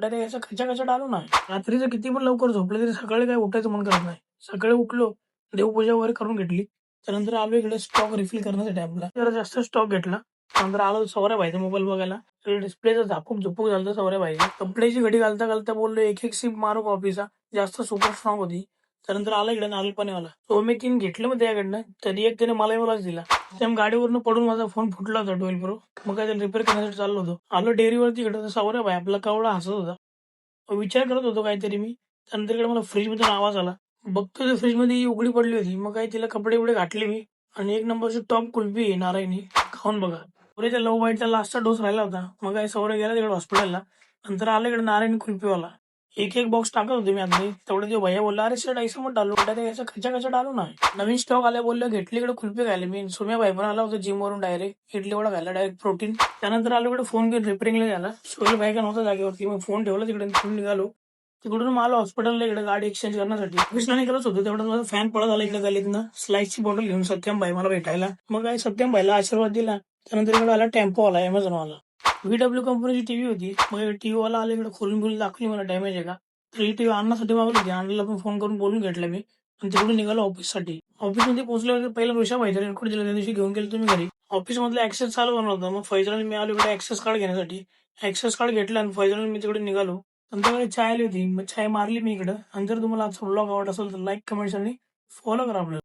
उठायला यायचं खचा आलो ना. रात्रीचं किती पण लवकर झोपलं तरी सकाळी काय उठायचं मन करत नाही. सकाळी उठलो, देवपूजा वगैरे करून घेतली. त्यानंतर आलो इकडे स्टॉक रिफिल करण्यासाठी आपला. जरा जास्त स्टॉक घेतला. नंतर आलो सवऱ्या भाईचा मोबाईल बघायला. डिस्प्लेचा झापूक झालं सवऱ्या भाईचा. कपड्याची घडी घालता घालता बोललो एक सिप मारू कॉफीचा. जास्त सुपर स्ट्रॉंग होती. त्यानंतर आला इकडे नारळपाणीवाला. तो मी 3 घेतलं मग त्याकडनं. तरी एक त्याने मलाच दिला. त्या गाडीवरनं पडून माझा फोन फुटला होता 12 प्रो. मग काय त्याला रिपेअर करण्यासाठी चाललो होतो. आलो डेअरीवरती इकडे सवऱ्या भाई आपला कावळा हसत होता. विचार करत होतो काहीतरी मी. त्यानंतर इकडे मला फ्रीज मधून आवाज आला. बघतो ते फ्रीज मध्ये उघडी पडली होती. मग काय तिला कपडे एवढे घातले मी. आणि 1 नंबरची टॉप कुल्फी आहे नारायणी. खाऊन बघा. पुरेच्या लव बाईटचा लास्टचा डोस राहिला होता. मग काय सौर्य गेला तिकडे हॉस्पिटलला. नंतर आला इकडे नारायणी कुल्फीवाला. एक बॉक्स टाकत होते मी आतमध्ये. तेवढे ते भैया बोलला अरे सर ऐसा मत डालो बेटा याचा खचा डालो ना. नवीन स्टॉक आल्या बोललं घेतली इकडे कुल्फी खायला मी. सोम्या भाई पण आला होता जिम वरून डायरेक्ट इडली वडा खायला डायरेक्ट प्रोटीन. त्यानंतर आलो इकडे फोन घेऊन रिपेअरिंगला गेला. सोहेल भाई का नव्हता जागेवरती. मग फोन ठेवला तिकडे निघालो. तिकडून आलो हॉस्पिटलला इकडे गाडी एक्सचेंज करण्यासाठी. ऑफिसला निघालच होतो तेवढं माझा फॅन पडत आला इकडे गलीतनं. स्लाइसची बॉटल घेऊन सत्यम भाई मला भेटायला. मग काय सत्यम भाईला आशीर्वाद दिला. त्यानंतर इकडे आला टेम्पो आला अमेझॉन वाला. VW कंपनीची टीव्ही होती. मग टीव्ही वाला आला इकडे खोलून दाखवली मला डॅमेज आहे का. तर ही टीव्ही आणण्यासाठी मागवली होती. आणलेला पण फोन करून बोलून घेतलं मी. आणि तिकडून निघालो ऑफिससाठी. ऑफिसमध्ये पोहोचल्यावर पहिला ऋषा भाईचा रेनकोट दिला त्या दिवशी घेऊन गेलो तुम्ही घरी. ऑफिस मधला ऍक्सेस चालू होणार होता. मग फैजल आणि मी आलो इकडे ऍक्सेस कार्ड घेण्यासाठी. ऍक्सेस कार्ड घेतलं आणि फैजल आणि मी तिकडे निघालो. नंतर चाय आली होती. मग चाय मारली मी इकडं. आणि जर तुम्हाला आजचा ब्लॉग आवडत असेल तर लाईक कमेंट्स आणि फॉलो करा आपल्याला.